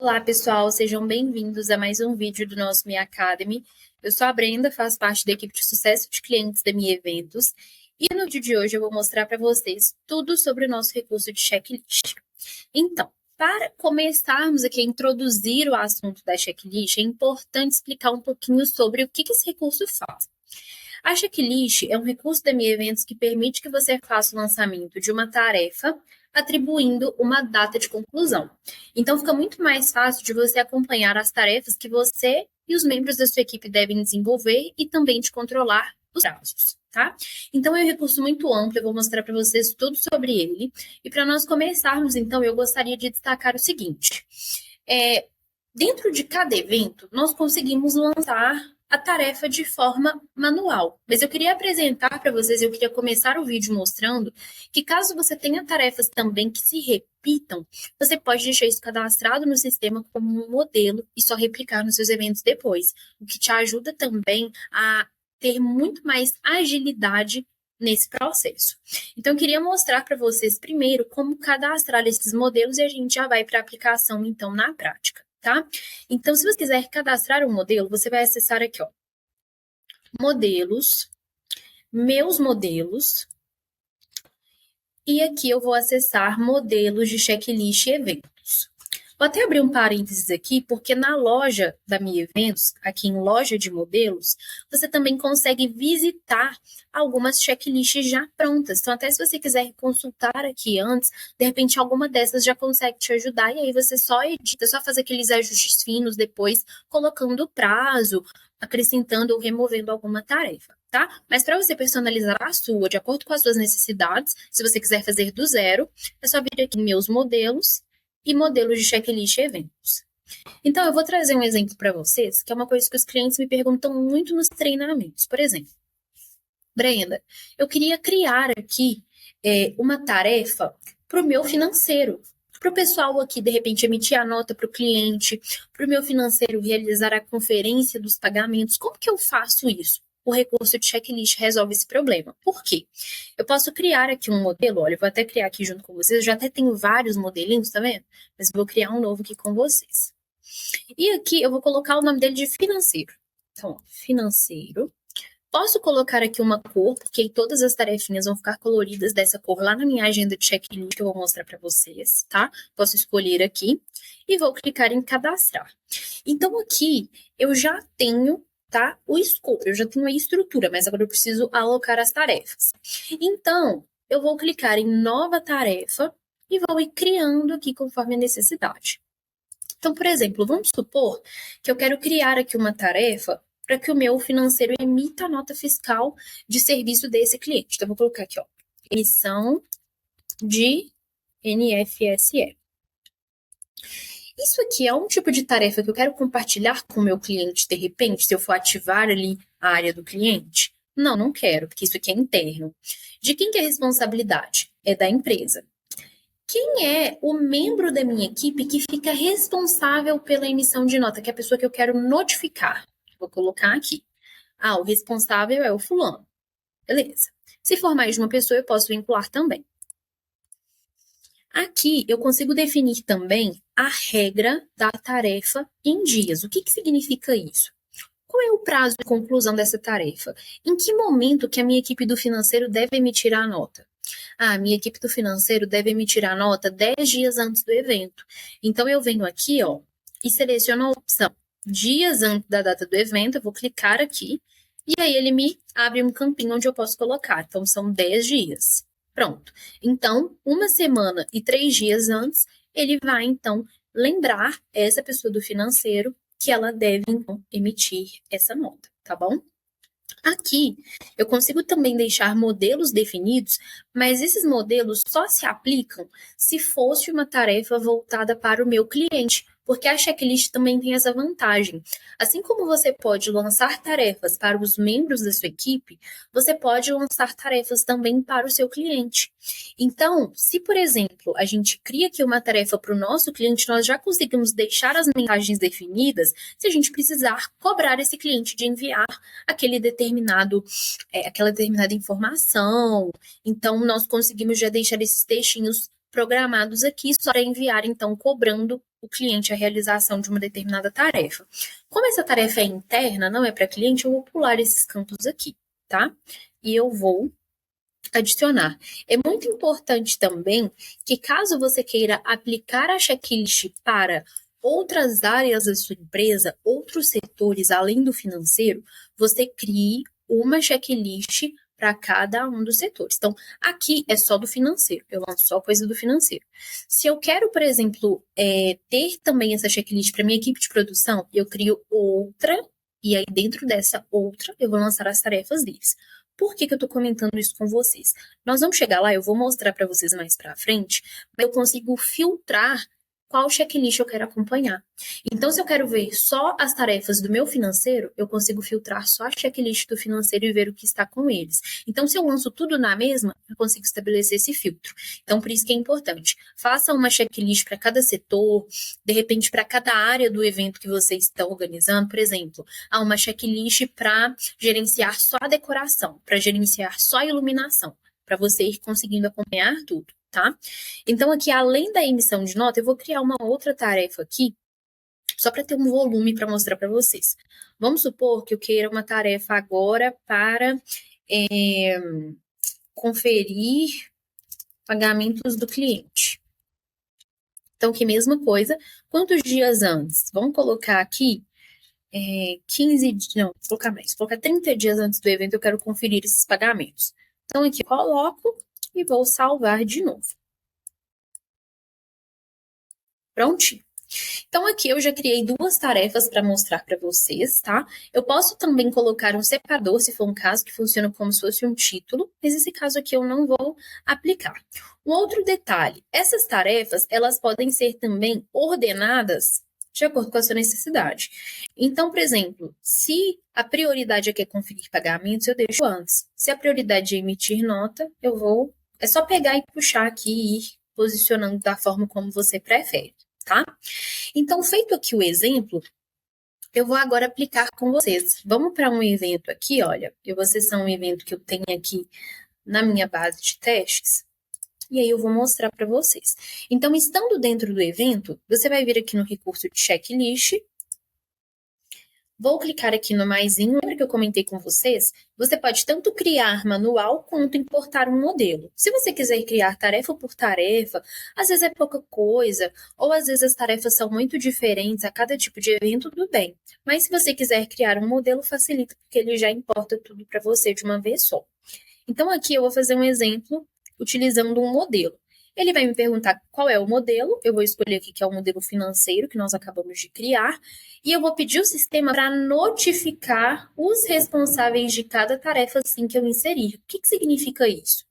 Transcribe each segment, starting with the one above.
Olá, pessoal, sejam bem-vindos a mais um vídeo do nosso Mi Academy. Eu sou a Brenda, faço parte da equipe de sucesso de clientes da Mi Eventos e no vídeo de hoje eu vou mostrar para vocês tudo sobre o nosso recurso de checklist. Então, para começarmos aqui a introduzir o assunto da checklist, é importante explicar um pouquinho sobre o que esse recurso faz. A checklist é um recurso da Mi Eventos que permite que você faça o lançamento de uma tarefa atribuindo uma data de conclusão. Então, fica muito mais fácil de você acompanhar as tarefas que você e os membros da sua equipe devem desenvolver e também de controlar os prazos, tá? Então, é um recurso muito amplo, eu vou mostrar para vocês tudo sobre ele. E para nós começarmos, então, eu gostaria de destacar o seguinte. Dentro de cada evento, nós conseguimos lançar a tarefa de forma manual. Mas eu queria apresentar para vocês, eu queria começar o vídeo mostrando que caso você tenha tarefas também que se repitam, você pode deixar isso cadastrado no sistema como um modelo e só replicar nos seus eventos depois, o que te ajuda também a ter muito mais agilidade nesse processo. Então, eu queria mostrar para vocês primeiro como cadastrar esses modelos e a gente já vai para a aplicação, então, na prática, tá? Então, se você quiser cadastrar um modelo, você vai acessar aqui, ó, modelos, meus modelos, e aqui eu vou acessar modelos de checklist e eventos. Vou até abrir um parênteses aqui, porque na loja da Mi Eventos, aqui em loja de modelos, você também consegue visitar algumas checklists já prontas. Então, até se você quiser consultar aqui antes, de repente alguma dessas já consegue te ajudar, e aí você só edita, só faz aqueles ajustes finos depois, colocando o prazo, acrescentando ou removendo alguma tarefa, tá? Mas para você personalizar a sua, de acordo com as suas necessidades, se você quiser fazer do zero, é só vir aqui em meus modelos, e modelos de checklist e eventos. Então, eu vou trazer um exemplo para vocês, que é uma coisa que os clientes me perguntam muito nos treinamentos. Por exemplo, Brenda, eu queria criar aqui uma tarefa para o meu financeiro, para o pessoal aqui, de repente, emitir a nota para o cliente, para o meu financeiro realizar a conferência dos pagamentos. Como que eu faço isso? O recurso de checklist resolve esse problema. Por quê? Eu posso criar aqui um modelo, olha, eu vou até criar aqui junto com vocês, eu já até tenho vários modelinhos, tá vendo? Mas eu vou criar um novo aqui com vocês. E aqui eu vou colocar o nome dele de financeiro. Então, ó, financeiro. Posso colocar aqui uma cor, porque aí todas as tarefinhas vão ficar coloridas dessa cor lá na minha agenda de checklist que eu vou mostrar para vocês, tá? Posso escolher aqui e vou clicar em cadastrar. Então, aqui eu já tenho, tá, o escopo, eu já tenho a estrutura, mas agora eu preciso alocar as tarefas. Então, eu vou clicar em nova tarefa e vou ir criando aqui conforme a necessidade. Então, por exemplo, vamos supor que eu quero criar aqui uma tarefa para que o meu financeiro emita a nota fiscal de serviço desse cliente. Então, eu vou colocar aqui, ó, emissão de NFSE. Isso aqui é um tipo de tarefa que eu quero compartilhar com o meu cliente, de repente, se eu for ativar ali a área do cliente? Não, não quero, porque isso aqui é interno. De quem que é a responsabilidade? É da empresa. Quem é o membro da minha equipe que fica responsável pela emissão de nota, que é a pessoa que eu quero notificar? Vou colocar aqui. Ah, o responsável é o fulano. Beleza. Se for mais de uma pessoa, eu posso vincular também. Aqui eu consigo definir também a regra da tarefa em dias. O que significa isso? Qual é o prazo de conclusão dessa tarefa? Em que momento que a minha equipe do financeiro deve emitir a nota? Ah, a minha equipe do financeiro deve emitir a nota 10 dias antes do evento. Então, eu venho aqui, ó, e seleciono a opção dias antes da data do evento, eu vou clicar aqui, e aí ele me abre um campinho onde eu posso colocar. Então, são 10 dias. Pronto. Então, uma semana e 3 dias antes, ele vai, então, lembrar essa pessoa do financeiro que ela deve, então, emitir essa nota, tá bom? Aqui, eu consigo também deixar modelos definidos, mas esses modelos só se aplicam se fosse uma tarefa voltada para o meu cliente, porque a checklist também tem essa vantagem. Assim como você pode lançar tarefas para os membros da sua equipe, você pode lançar tarefas também para o seu cliente. Então, se, por exemplo, a gente cria aqui uma tarefa para o nosso cliente, nós já conseguimos deixar as mensagens definidas se a gente precisar cobrar esse cliente de enviar aquela determinada informação. Então, nós conseguimos já deixar esses textinhos programados aqui só para enviar, então, cobrando o cliente a realização de uma determinada tarefa. Como essa tarefa é interna, não é para cliente, eu vou pular esses campos aqui, tá? E eu vou adicionar. É muito importante também que, caso você queira aplicar a checklist para outras áreas da sua empresa, outros setores além do financeiro, você crie uma checklist para cada um dos setores. Então, aqui é só do financeiro, eu lanço só coisa do financeiro. Se eu quero, por exemplo, ter também essa checklist para minha equipe de produção, eu crio outra, e aí dentro dessa outra eu vou lançar as tarefas deles. Por que eu estou comentando isso com vocês? Nós vamos chegar lá, eu vou mostrar para vocês mais para frente, mas eu consigo filtrar qual checklist eu quero acompanhar. Então, se eu quero ver só as tarefas do meu financeiro, eu consigo filtrar só a checklist do financeiro e ver o que está com eles. Então, se eu lanço tudo na mesma, eu consigo estabelecer esse filtro. Então, por isso que é importante. Faça uma checklist para cada setor, de repente, para cada área do evento que você está organizando. Por exemplo, há uma checklist para gerenciar só a decoração, para gerenciar só a iluminação, para você ir conseguindo acompanhar tudo, tá? Então, aqui, além da emissão de nota, eu vou criar uma outra tarefa aqui, só para ter um volume para mostrar para vocês. Vamos supor que eu queira uma tarefa agora para conferir pagamentos do cliente. Então, que mesma coisa, quantos dias antes? Vamos colocar aqui 15 dias, não, vou colocar mais, vou colocar 30 dias antes do evento, eu quero conferir esses pagamentos. Então, aqui eu coloco e vou salvar de novo. Prontinho. Então, aqui eu já criei duas tarefas para mostrar para vocês, tá? Eu posso também colocar um separador, se for um caso, que funciona como se fosse um título, mas esse caso aqui eu não vou aplicar. Um outro detalhe, essas tarefas, elas podem ser também ordenadas de acordo com a sua necessidade. Então, por exemplo, se a prioridade aqui é conferir pagamentos, eu deixo antes. Se a prioridade é emitir nota, é só pegar e puxar aqui e ir posicionando da forma como você prefere, tá? Então, feito aqui o exemplo, eu vou agora aplicar com vocês. Vamos para um evento aqui, olha. Eu vou acessar um evento que eu tenho aqui na minha base de testes. E aí eu vou mostrar para vocês. Então, estando dentro do evento, você vai vir aqui no recurso de checklist. Vou clicar aqui no maisinho. Lembra que eu comentei com vocês? Você pode tanto criar manual quanto importar um modelo. Se você quiser criar tarefa por tarefa, às vezes é pouca coisa, ou às vezes as tarefas são muito diferentes a cada tipo de evento, tudo bem. Mas se você quiser criar um modelo, facilita, porque ele já importa tudo para você de uma vez só. Então, aqui eu vou fazer um exemplo utilizando um modelo. Ele vai me perguntar qual é o modelo, eu vou escolher aqui que é o modelo financeiro que nós acabamos de criar, e eu vou pedir o sistema para notificar os responsáveis de cada tarefa assim que eu inserir. O que significa isso?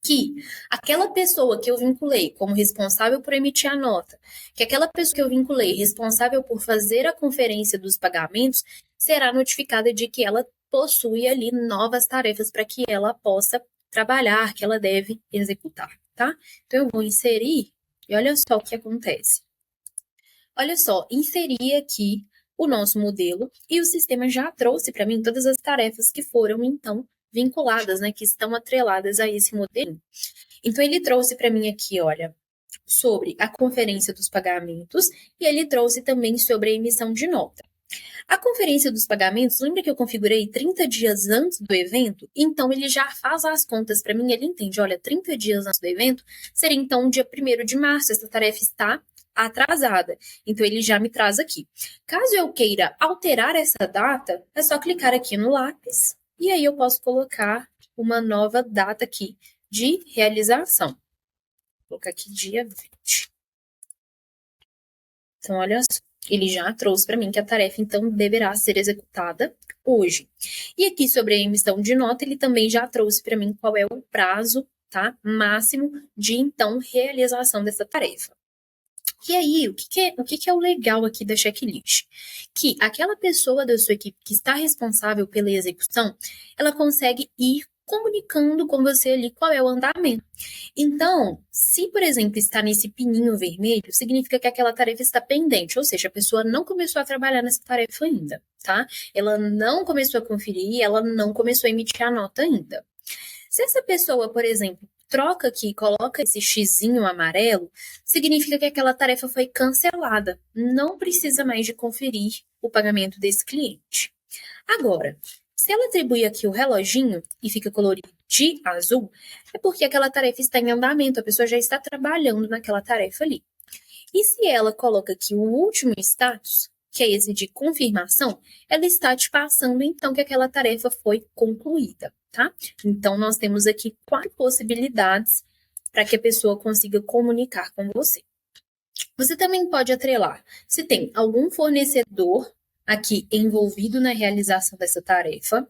Que aquela pessoa que eu vinculei como responsável por emitir a nota, que aquela pessoa que eu vinculei responsável por fazer a conferência dos pagamentos, será notificada de que ela possui ali novas tarefas para que ela possa trabalhar, que ela deve executar, tá? Então, eu vou inserir e olha só o que acontece. Olha só, inseri aqui o nosso modelo e o sistema já trouxe para mim todas as tarefas que foram, então, vinculadas, né, que estão atreladas a esse modelo. Então, ele trouxe para mim aqui, olha, sobre a conferência dos pagamentos e ele trouxe também sobre a emissão de nota. A conferência dos pagamentos, lembra que eu configurei 30 dias antes do evento? Então, ele já faz as contas para mim, ele entende, olha, 30 dias antes do evento seria então o dia 1º de março, essa tarefa está atrasada. Então, ele já me traz aqui. Caso eu queira alterar essa data, é só clicar aqui no lápis e aí eu posso colocar uma nova data aqui de realização. Vou colocar aqui dia 20. Então, olha só. Ele já trouxe para mim que a tarefa, então, deverá ser executada hoje. E aqui, sobre a emissão de nota, ele também já trouxe para mim qual é o prazo, tá, máximo de, então, realização dessa tarefa. E aí, o que é o legal aqui da checklist? Que aquela pessoa da sua equipe que está responsável pela execução, ela consegue ir comunicando com você ali qual é o andamento. Então, se, por exemplo, está nesse pininho vermelho, significa que aquela tarefa está pendente, ou seja, a pessoa não começou a trabalhar nessa tarefa ainda, tá? Ela não começou a conferir, ela não começou a emitir a nota ainda. Se essa pessoa, por exemplo, troca aqui, coloca esse xizinho amarelo, significa que aquela tarefa foi cancelada. Não precisa mais de conferir o pagamento desse cliente. Agora, se ela atribuir aqui o reloginho e fica colorido de azul, é porque aquela tarefa está em andamento, a pessoa já está trabalhando naquela tarefa ali. E se ela coloca aqui o último status, que é esse de confirmação, ela está te passando, então, que aquela tarefa foi concluída, tá? Então, nós temos aqui 4 possibilidades para que a pessoa consiga comunicar com você. Você também pode atrelar se tem algum fornecedor aqui envolvido na realização dessa tarefa.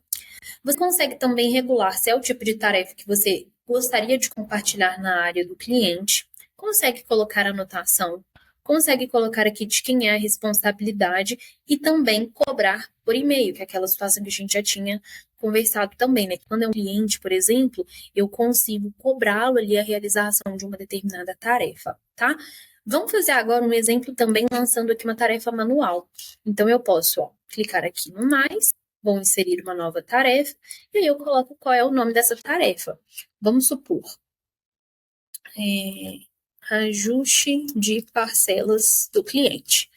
Você consegue também regular se é o tipo de tarefa que você gostaria de compartilhar na área do cliente. Consegue colocar anotação, consegue colocar aqui de quem é a responsabilidade e também cobrar por e-mail, que é aquela situação que a gente já tinha conversado também, né? Quando é um cliente, por exemplo, eu consigo cobrá-lo ali a realização de uma determinada tarefa, tá? Vamos fazer agora um exemplo também lançando aqui uma tarefa manual. Então, eu posso, clicar aqui no mais, vou inserir uma nova tarefa, e aí eu coloco qual é o nome dessa tarefa. Vamos supor, ajuste de parcelas do cliente.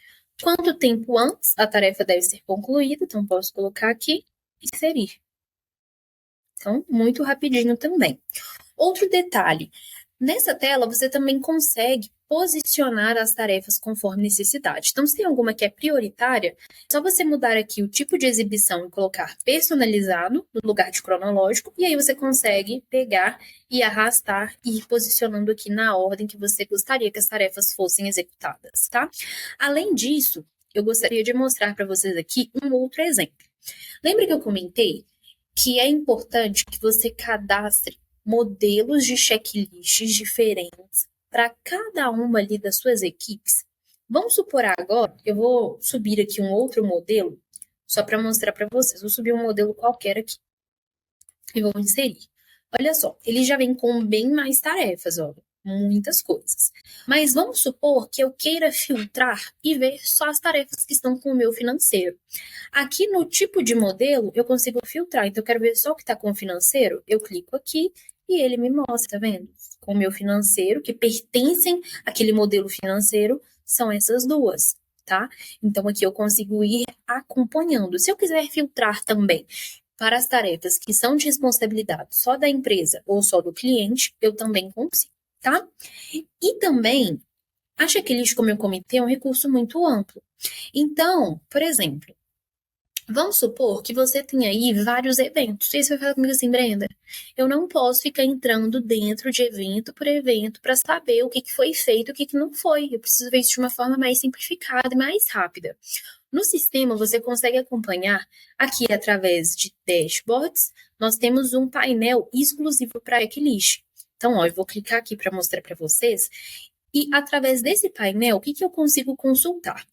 Quanto tempo antes a tarefa deve ser concluída? Então, posso colocar aqui e inserir. Então, muito rapidinho também. Outro detalhe, nessa tela você também consegue posicionar as tarefas conforme necessidade. Então, se tem alguma que é prioritária, é só você mudar aqui o tipo de exibição e colocar personalizado no lugar de cronológico, e aí você consegue pegar e arrastar e ir posicionando aqui na ordem que você gostaria que as tarefas fossem executadas, tá? Além disso, eu gostaria de mostrar para vocês aqui um outro exemplo. Lembra que eu comentei que é importante que você cadastre modelos de checklists diferentes para cada uma ali das suas equipes? Vamos supor agora, eu vou subir aqui um outro modelo, só para mostrar para vocês. Vou subir um modelo qualquer aqui e vou inserir. Olha só, ele já vem com bem mais tarefas, olha, muitas coisas. Mas vamos supor que eu queira filtrar e ver só as tarefas que estão com o meu financeiro. Aqui no tipo de modelo, eu consigo filtrar. Então, eu quero ver só o que está com o financeiro. Eu clico aqui e ele me mostra, tá vendo? Com o meu financeiro, que pertencem àquele modelo financeiro, são essas duas, tá? Então, aqui eu consigo ir acompanhando. Se eu quiser filtrar também para as tarefas que são de responsabilidade só da empresa ou só do cliente, eu também consigo, tá? E também, a checklist, como eu comentei, é um recurso muito amplo. Então, por exemplo, vamos supor que você tem aí vários eventos. E aí você vai falar comigo assim, Brenda, eu não posso ficar entrando dentro de evento por evento para saber o que foi feito e o que não foi. Eu preciso ver isso de uma forma mais simplificada e mais rápida. No sistema, você consegue acompanhar aqui através de dashboards. Nós temos um painel exclusivo para checklist. Então, eu vou clicar aqui para mostrar para vocês. E através desse painel, o que eu consigo consultar?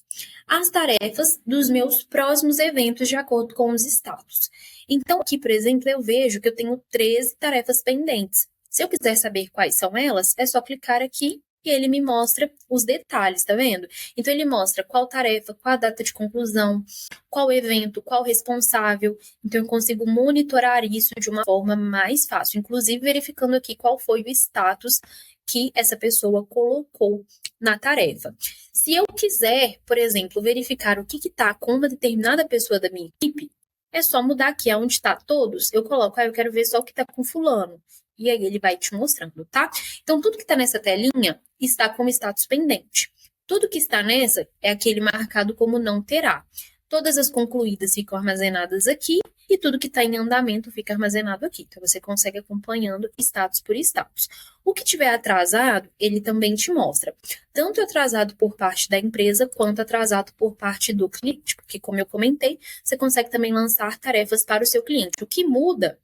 As tarefas dos meus próximos eventos de acordo com os status. Então, aqui, por exemplo, eu vejo que eu tenho 13 tarefas pendentes. Se eu quiser saber quais são elas, é só clicar aqui e ele me mostra os detalhes, tá vendo? Então, ele mostra qual tarefa, qual a data de conclusão, qual evento, qual responsável. Então, eu consigo monitorar isso de uma forma mais fácil, inclusive verificando aqui qual foi o status que essa pessoa colocou na tarefa. Se eu quiser, por exemplo, verificar o que está com uma determinada pessoa da minha equipe, é só mudar aqui onde está todos, eu coloco, eu quero ver só o que está com fulano. E aí ele vai te mostrando, tá? Então, tudo que está nessa telinha está como status pendente. Tudo que está nessa é aquele marcado como não terá. Todas as concluídas ficam armazenadas aqui e tudo que está em andamento fica armazenado aqui. Então, você consegue acompanhando status por status. O que tiver atrasado, ele também te mostra. Tanto atrasado por parte da empresa, quanto atrasado por parte do cliente. Porque, como eu comentei, você consegue também lançar tarefas para o seu cliente. O que muda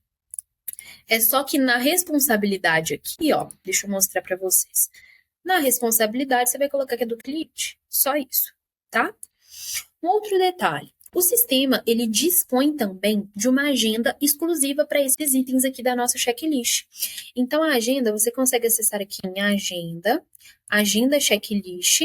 é só que na responsabilidade aqui, deixa eu mostrar para vocês. Na responsabilidade, você vai colocar que é do cliente. Só isso, tá? Um outro detalhe, o sistema, ele dispõe também de uma agenda exclusiva para esses itens aqui da nossa checklist. Então, a agenda, você consegue acessar aqui em agenda checklist,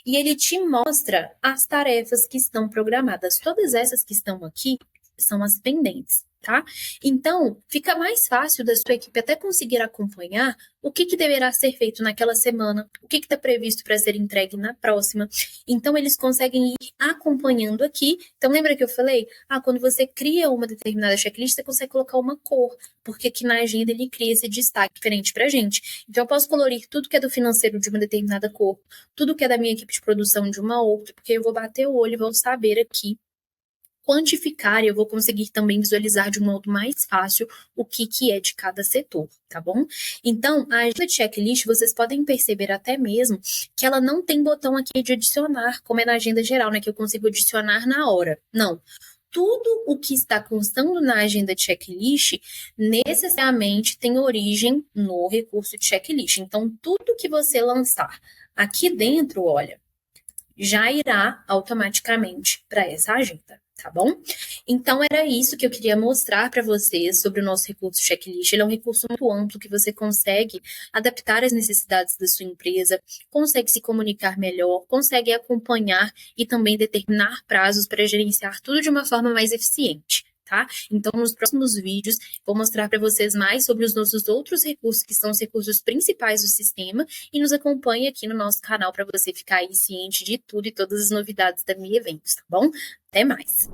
e ele te mostra as tarefas que estão programadas. Todas essas que estão aqui são as pendentes, tá? Então, fica mais fácil da sua equipe até conseguir acompanhar o que deverá ser feito naquela semana, o que está previsto para ser entregue na próxima. Então, eles conseguem ir acompanhando aqui. Então, lembra que eu falei? Quando você cria uma determinada checklist, você consegue colocar uma cor, porque aqui na agenda ele cria esse destaque diferente para a gente. Então, eu posso colorir tudo que é do financeiro de uma determinada cor, tudo que é da minha equipe de produção de uma outra, porque eu vou bater o olho e vou saber aqui quantificar e eu vou conseguir também visualizar de um modo mais fácil o que é de cada setor, tá bom? Então, a agenda de checklist, vocês podem perceber até mesmo que ela não tem botão aqui de adicionar, como é na agenda geral, né, que eu consigo adicionar na hora. Não. Tudo o que está constando na agenda de checklist necessariamente tem origem no recurso de checklist. Então, tudo que você lançar aqui dentro, olha, já irá automaticamente para essa agenda, tá bom? Então, era isso que eu queria mostrar para vocês sobre o nosso recurso checklist. Ele é um recurso muito amplo que você consegue adaptar às necessidades da sua empresa, consegue se comunicar melhor, consegue acompanhar e também determinar prazos para gerenciar tudo de uma forma mais eficiente. Tá? Então, nos próximos vídeos, vou mostrar para vocês mais sobre os nossos outros recursos, que são os recursos principais do sistema, e nos acompanhe aqui no nosso canal para você ficar aí ciente de tudo e todas as novidades da Mi Eventos, tá bom? Até mais!